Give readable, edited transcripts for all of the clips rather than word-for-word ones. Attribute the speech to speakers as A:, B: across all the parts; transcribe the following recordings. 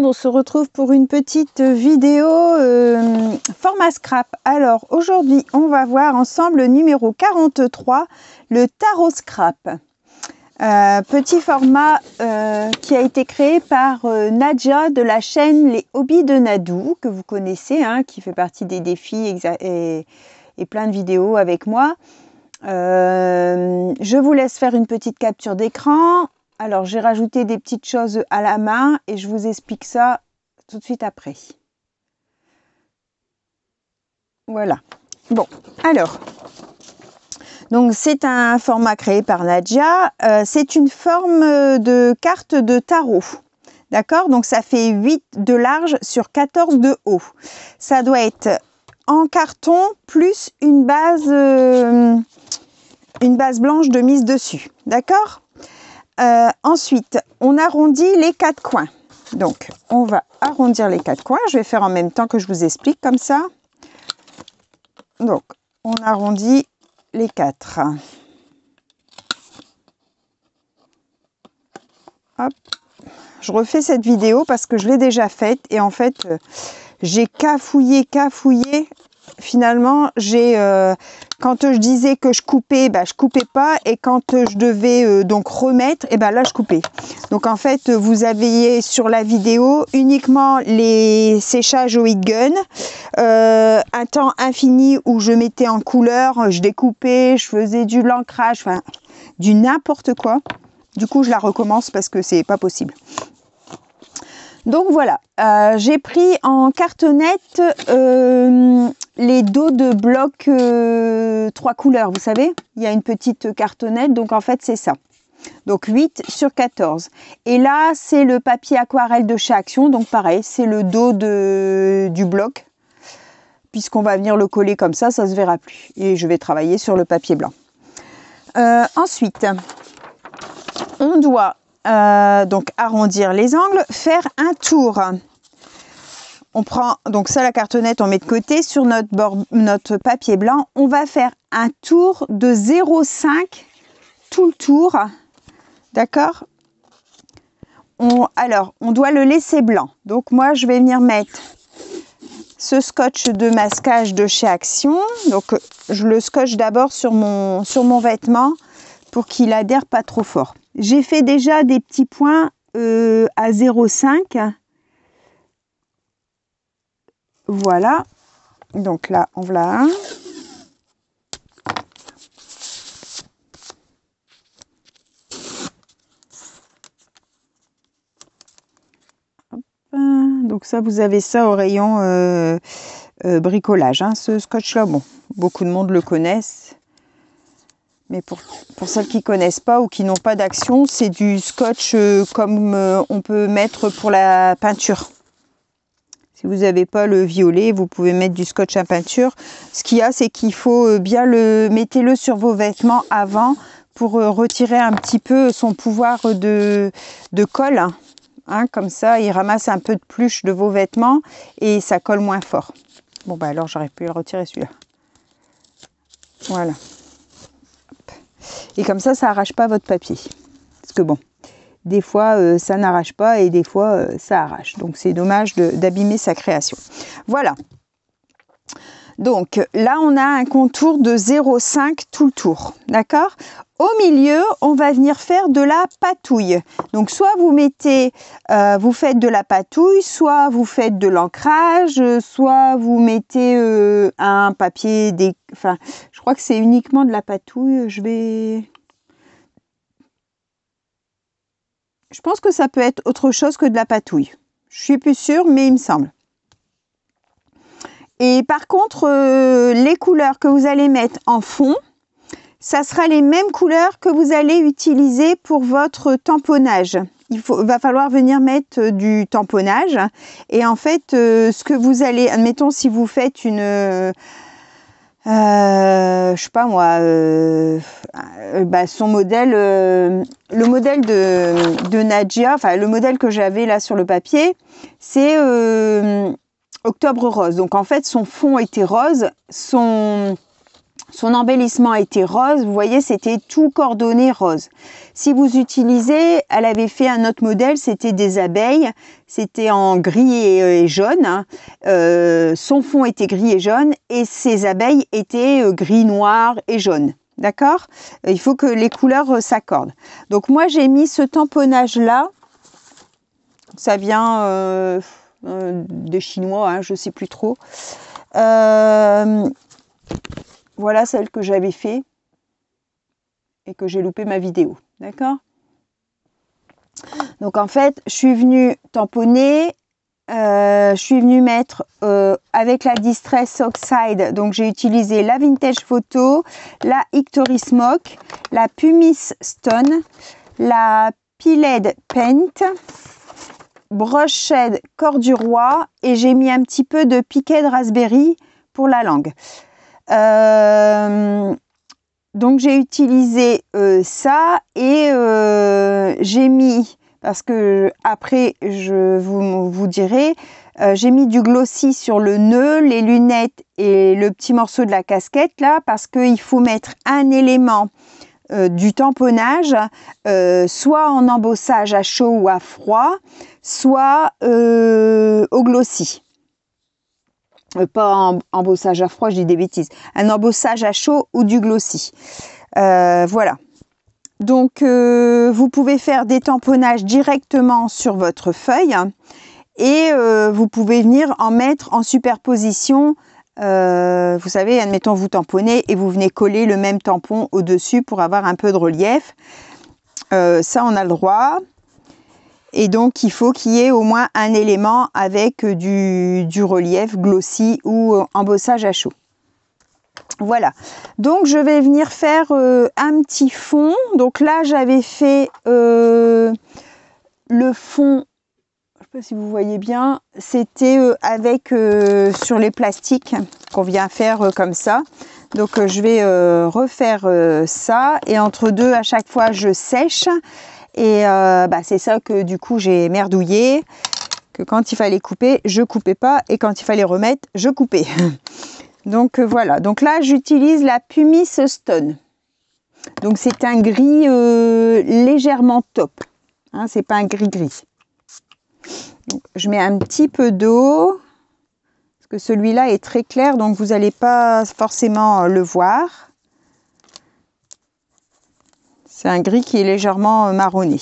A: on se retrouve pour une petite vidéo format scrap. Alors aujourd'hui, on va voir ensemble le numéro 43, le tarot scrap. Petit format qui a été créé par Nadia de la chaîne Les Hobbies de Nadou, que vous connaissez, hein, qui fait partie des défis et plein de vidéos avec moi. Je vous laisse faire une petite capture d'écran. Alors, j'ai rajouté des petites choses à la main et je vous explique ça tout de suite après. Voilà. Bon, alors, donc c'est un format créé par Nadia. C'est une forme de carte de tarot. D'accord? Donc, ça fait 8 de large sur 14 de haut. Ça doit être en carton plus une base blanche de mise dessus. D'accord? Ensuite, on arrondit les 4 coins. Donc, on va arrondir les 4 coins. Je vais faire en même temps que je vous explique comme ça. Donc, on arrondit les 4. Hop. Je refais cette vidéo parce que je l'ai déjà faite et en fait, j'ai cafouillé. Finalement, quand je disais que je coupais, je coupais pas, et quand je devais donc remettre, là je coupais. Donc en fait, vous avez sur la vidéo uniquement les séchages au heat gun, un temps infini où je mettais en couleur, je découpais, je faisais du l'ancrage, enfin du n'importe quoi. Du coup, je la recommence parce que c'est pas possible. Donc voilà, j'ai pris en cartonnette les dos de bloc 3 couleurs, vous savez. Il y a une petite cartonnette, donc en fait c'est ça. Donc 8 sur 14. Et là, c'est le papier aquarelle de chez Action, donc pareil, c'est le dos du bloc. Puisqu'on va venir le coller comme ça, ça se verra plus. Et je vais travailler sur le papier blanc. Ensuite, on doit donc arrondir les angles, faire un tour. On prend donc ça, la cartonnette, on met de côté. Sur notre papier blanc, on va faire un tour de 0,5 tout le tour. D'accord? Alors, on doit le laisser blanc. Donc moi, je vais venir mettre ce scotch de masquage de chez Action. Donc je le scotche d'abord sur mon vêtement pour qu'il adhère pas trop fort. J'ai fait déjà des petits points à 0,5. Voilà. Donc là, on voilà un. Hop. Donc ça, vous avez ça au rayon bricolage. Hein. Ce scotch-là, bon, beaucoup de monde le connaissent. Mais pour celles qui ne connaissent pas ou qui n'ont pas d'Action, c'est du scotch comme on peut mettre pour la peinture. Si vous n'avez pas le violet, vous pouvez mettre du scotch à peinture. Ce qu'il y a, c'est qu'il faut bien mettez-le sur vos vêtements avant pour retirer un petit peu son pouvoir de colle. Hein, comme ça, il ramasse un peu de pluche de vos vêtements et ça colle moins fort. Bon, alors j'aurais pu le retirer celui-là. Voilà. Et comme ça n'arrache pas votre papier. Parce que bon, des fois, ça n'arrache pas et des fois, ça arrache. Donc, c'est dommage d'abîmer sa création. Voilà. Donc, là, on a un contour de 0,5 tout le tour. D'accord? Au milieu, on va venir faire de la patouille. Donc, soit vous mettez, vous faites de la patouille, soit vous faites de l'ancrage, soit vous mettez un papier, enfin, je crois que c'est uniquement de la patouille. Je pense que ça peut être autre chose que de la patouille. Je suis plus sûre, mais il me semble. Et par contre, les couleurs que vous allez mettre en fond, ça sera les mêmes couleurs que vous allez utiliser pour votre tamponnage. Va falloir venir mettre du tamponnage. Et en fait, ce que vous allez, admettons, si vous faites une, je sais pas moi, son modèle, le modèle de Nadia, enfin le modèle que j'avais là sur le papier, c'est Octobre Rose. Donc en fait, son fond était rose, son Son embellissement était rose, vous voyez, c'était tout coordonné rose. Si vous utilisez, elle avait fait un autre modèle, c'était des abeilles, c'était en gris et jaune. Hein. Son fond était gris et jaune et ses abeilles étaient gris, noir et jaune. D'accord? Il faut que les couleurs s'accordent. Donc moi, j'ai mis ce tamponnage-là. Ça vient des Chinois, hein, je ne sais plus trop. Voilà celle que j'avais fait et que j'ai loupé ma vidéo, d'accord? Donc en fait, je suis venue tamponner, je suis venue mettre avec la Distress Oxide, donc j'ai utilisé la Vintage Photo, la Hickory Smoke, la Pumice Stone, la Piled Paint, Brushed Corps du Roi et j'ai mis un petit peu de Piquet de Raspberry pour la langue. Donc j'ai utilisé ça et j'ai mis, parce que après je vous dirai, j'ai mis du glossy sur le nœud, les lunettes et le petit morceau de la casquette là, parce qu'il faut mettre un élément du tamponnage, soit en embossage à chaud ou à froid, soit au glossy. Pas en embossage à froid, je dis des bêtises. Un embossage à chaud ou du glossy. Voilà. Donc, vous pouvez faire des tamponnages directement sur votre feuille et vous pouvez venir en mettre en superposition. Vous savez, admettons, vous tamponnez et vous venez coller le même tampon au-dessus pour avoir un peu de relief. Ça, on a le droit. Et donc, il faut qu'il y ait au moins un élément avec du relief glossy ou embossage à chaud. Voilà. Donc, je vais venir faire un petit fond. Donc là, j'avais fait le fond, je ne sais pas si vous voyez bien, c'était avec sur les plastiques qu'on vient faire comme ça. Donc, je vais refaire ça. Et entre deux, à chaque fois, je sèche. Et c'est ça que du coup j'ai merdouillé, que quand il fallait couper, je coupais pas, et quand il fallait remettre, je coupais. Donc voilà, donc là j'utilise la Pumice Stone. Donc c'est un gris légèrement taupe, hein, c'est pas un gris-gris. Je mets un petit peu d'eau, parce que celui-là est très clair, donc vous n'allez pas forcément le voir. C'est un gris qui est légèrement marronné.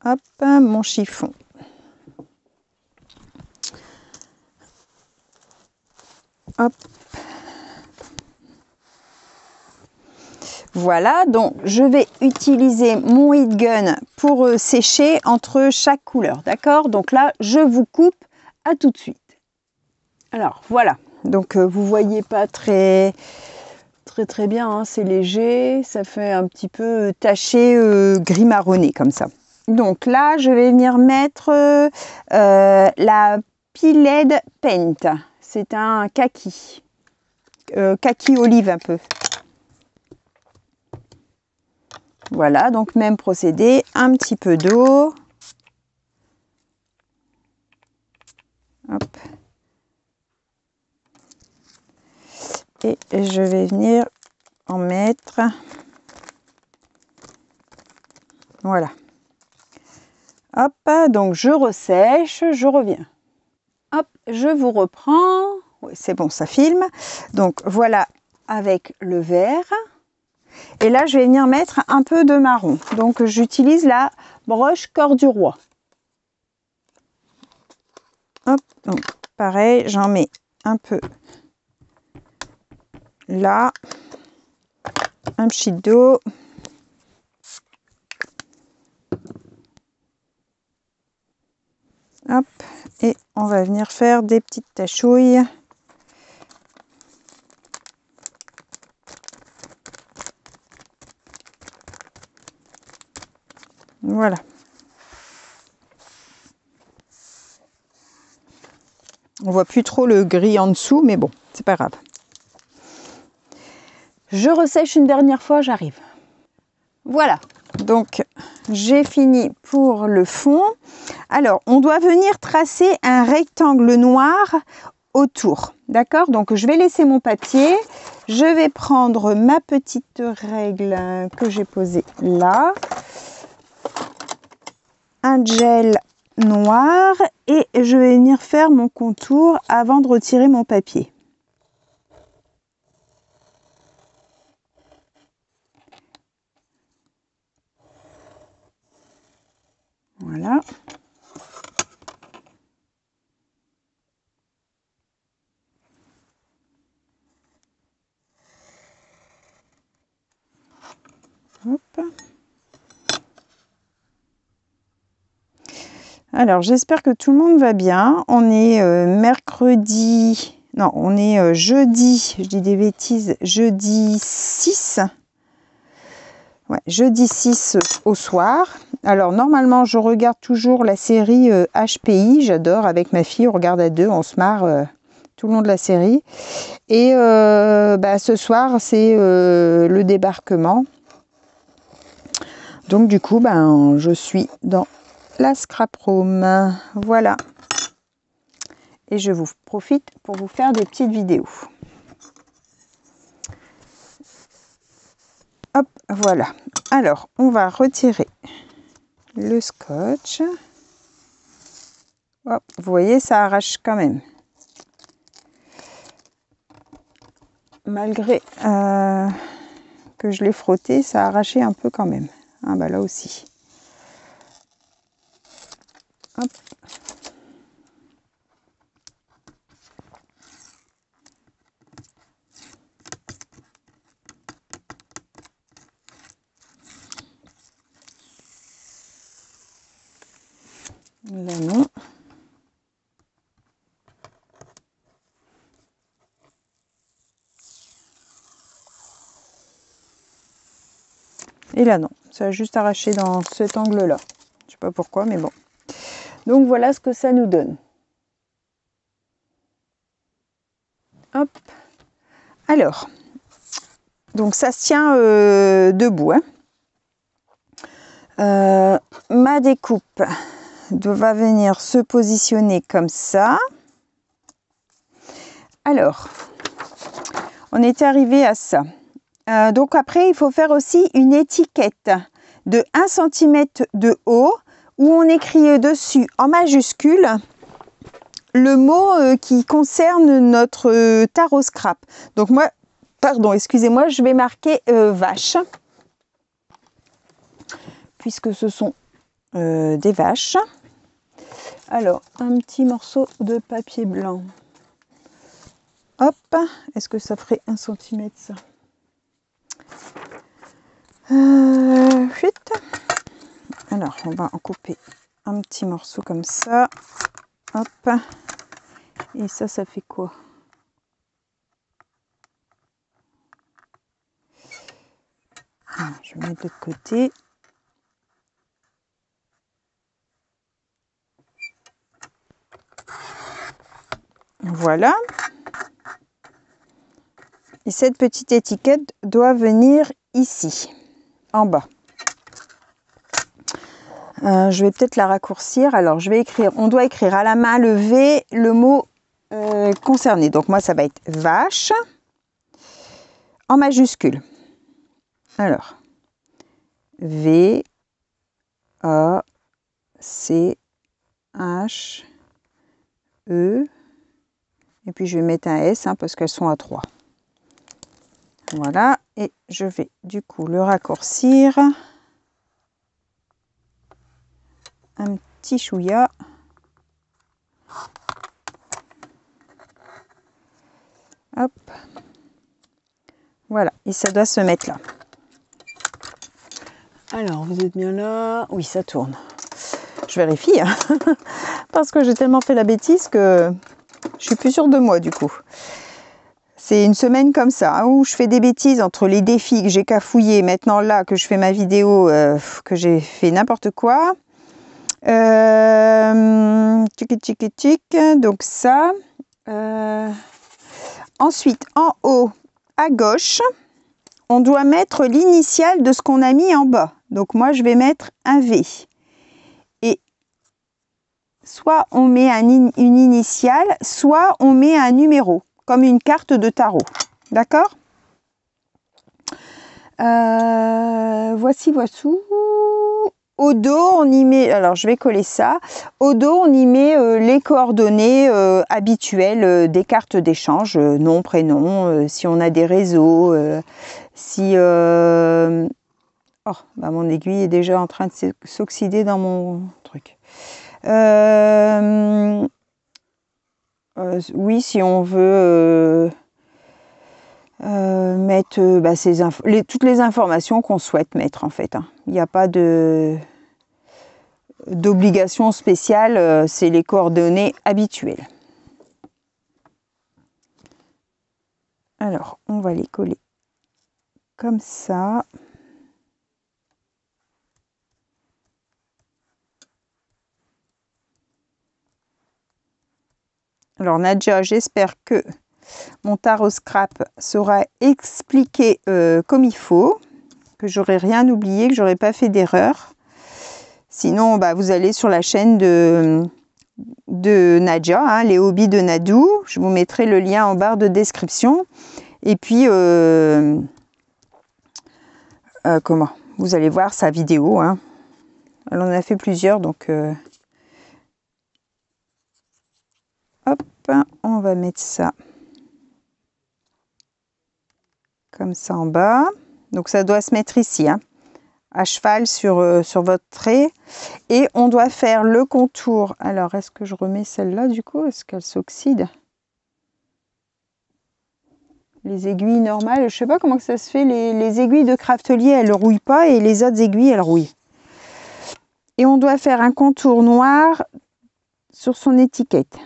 A: Hop, mon chiffon. Hop. Voilà, donc je vais utiliser mon heat gun pour sécher entre chaque couleur, d'accord? Donc là, je vous coupe, à tout de suite. Alors, voilà. Donc, vous voyez pas très bien, hein, c'est léger, ça fait un petit peu taché gris marronné comme ça. Donc là, je vais venir mettre la Piled Paint. C'est un kaki, kaki olive un peu. Voilà, donc même procédé, un petit peu d'eau. Hop. Et je vais venir en mettre. Voilà. Hop, donc je ressèche, je reviens. Hop, je vous reprends. Oui, c'est bon, ça filme. Donc voilà, avec le vert. Et là, je vais venir mettre un peu de marron. Donc j'utilise la broche Corps du Roi. Hop, donc pareil, j'en mets un peu là, un petit d'eau. Hop, et on va venir faire des petites tachouilles. Voilà. On voit plus trop le gris en dessous, mais bon, c'est pas grave. Je ressèche une dernière fois, j'arrive. Voilà, donc j'ai fini pour le fond. Alors, on doit venir tracer un rectangle noir autour. D'accord? Donc, je vais laisser mon papier. Je vais prendre ma petite règle que j'ai posée là. Un gel noir et je vais venir faire mon contour avant de retirer mon papier. Voilà. Hop. Alors, j'espère que tout le monde va bien. On est mercredi... Non, on est jeudi, je dis des bêtises, jeudi 6. Ouais, jeudi 6 au soir. Alors, normalement, je regarde toujours la série HPI. J'adore, avec ma fille, on regarde à deux, on se marre tout le long de la série. Et ce soir, c'est le débarquement. Donc, du coup, je suis dans la scrap room. Voilà. Et je vous profite pour vous faire des petites vidéos. Hop, voilà. Alors, on va retirer le scotch. Hop, vous voyez, ça arrache quand même. Malgré que je l'ai frotté, ça a arraché un peu quand même. Ah, là aussi. Hop. Là, non. Et là, non. Ça a juste arraché dans cet angle-là. Je sais pas pourquoi, mais bon. Donc, voilà ce que ça nous donne. Hop. Alors, donc ça se tient debout. Hein. Ma découpe va venir se positionner comme ça. Alors, on était arrivé à ça. Donc après, il faut faire aussi une étiquette de 1 cm de haut où on écrit dessus en majuscule le mot qui concerne notre tarot scrap. Donc moi, pardon, excusez-moi, je vais marquer vache, puisque ce sont des vaches. Alors, un petit morceau de papier blanc. Hop, est-ce que ça ferait 1 cm ça? Chut. Alors, on va en couper un petit morceau comme ça. Hop. Et ça fait quoi? Je vais mettre de côté. Voilà. Et cette petite étiquette doit venir ici, en bas. Je vais peut-être la raccourcir. Alors, je vais écrire, on doit écrire à la main levée le mot concerné. Donc, moi, ça va être vache en majuscule. Alors, V, A, C, H, E. Et puis, je vais mettre un S parce qu'elles sont à 3. Voilà. Et je vais du coup le raccourcir. Un petit chouïa. Hop. Voilà. Et ça doit se mettre là. Alors, vous êtes bien là? Oui, ça tourne. Je vérifie. Hein parce que j'ai tellement fait la bêtise que je suis plus sûre de moi du coup. C'est une semaine comme ça, hein, où je fais des bêtises entre les défis que j'ai cafouillés, maintenant là que je fais ma vidéo, que j'ai fait n'importe quoi. Donc ça. Ensuite, en haut, à gauche, on doit mettre l'initiale de ce qu'on a mis en bas. Donc moi, je vais mettre un V. Et soit on met une initiale, soit on met un numéro, comme une carte de tarot. D'accord? Voici. Au dos, on y met, alors je vais coller ça, au dos, on y met les coordonnées habituelles des cartes d'échange, nom, prénom, si on a des réseaux, si... Oh, bah mon aiguille est déjà en train de s'oxyder dans mon truc. Oui, si on veut mettre toutes les informations qu'on souhaite mettre en fait. Hein. Il n'y a pas d'obligation spéciale, c'est les coordonnées habituelles. Alors, on va les coller comme ça. Alors Nadja, j'espère que mon tarot scrap sera expliqué comme il faut, que j'aurai rien oublié, que j'aurai pas fait d'erreur. Sinon, bah, vous allez sur la chaîne de Nadja, hein, les hobbies de Nadou. Je vous mettrai le lien en barre de description. Et puis, comment? Vous allez voir sa vidéo. Hein. Elle en a fait plusieurs, donc... Hop, on va mettre ça comme ça en bas. Donc ça doit se mettre ici, hein, à cheval sur votre trait. Et on doit faire le contour. Alors, est-ce que je remets celle-là du coup? Est-ce qu'elle s'oxyde? Les aiguilles normales, je sais pas comment ça se fait. Les aiguilles de Craftelier, elles ne rouillent pas et les autres aiguilles, elles rouillent. Et on doit faire un contour noir sur son étiquette.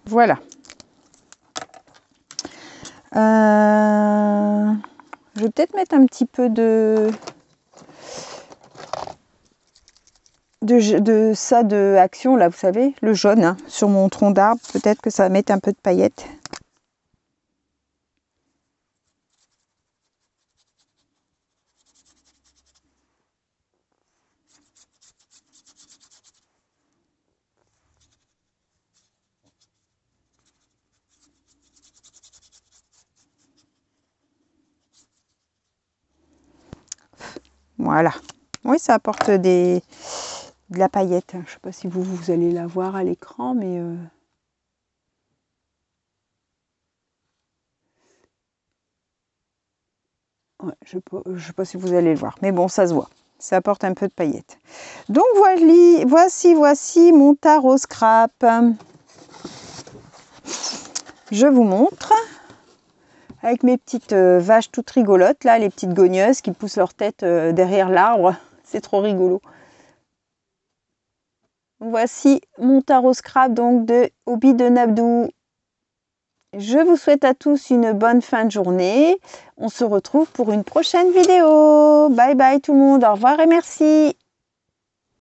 A: Voilà. Je vais peut-être mettre un petit peu de action là, vous savez, le jaune hein, sur mon tronc d'arbre. Peut-être que ça va mettre un peu de paillettes. Voilà. Oui, ça apporte de la paillette. Je ne sais pas si vous allez la voir à l'écran, mais... Ouais, je ne sais pas si vous allez le voir. Mais bon, ça se voit. Ça apporte un peu de paillettes. Donc, voici mon tarot scrap. Je vous montre. Avec mes petites vaches toutes rigolotes, là, les petites gogneuses qui poussent leur tête derrière l'arbre. C'est trop rigolo. Voici mon tarot scrap donc de Hobby de Nadou. Je vous souhaite à tous une bonne fin de journée. On se retrouve pour une prochaine vidéo. Bye bye tout le monde. Au revoir et merci.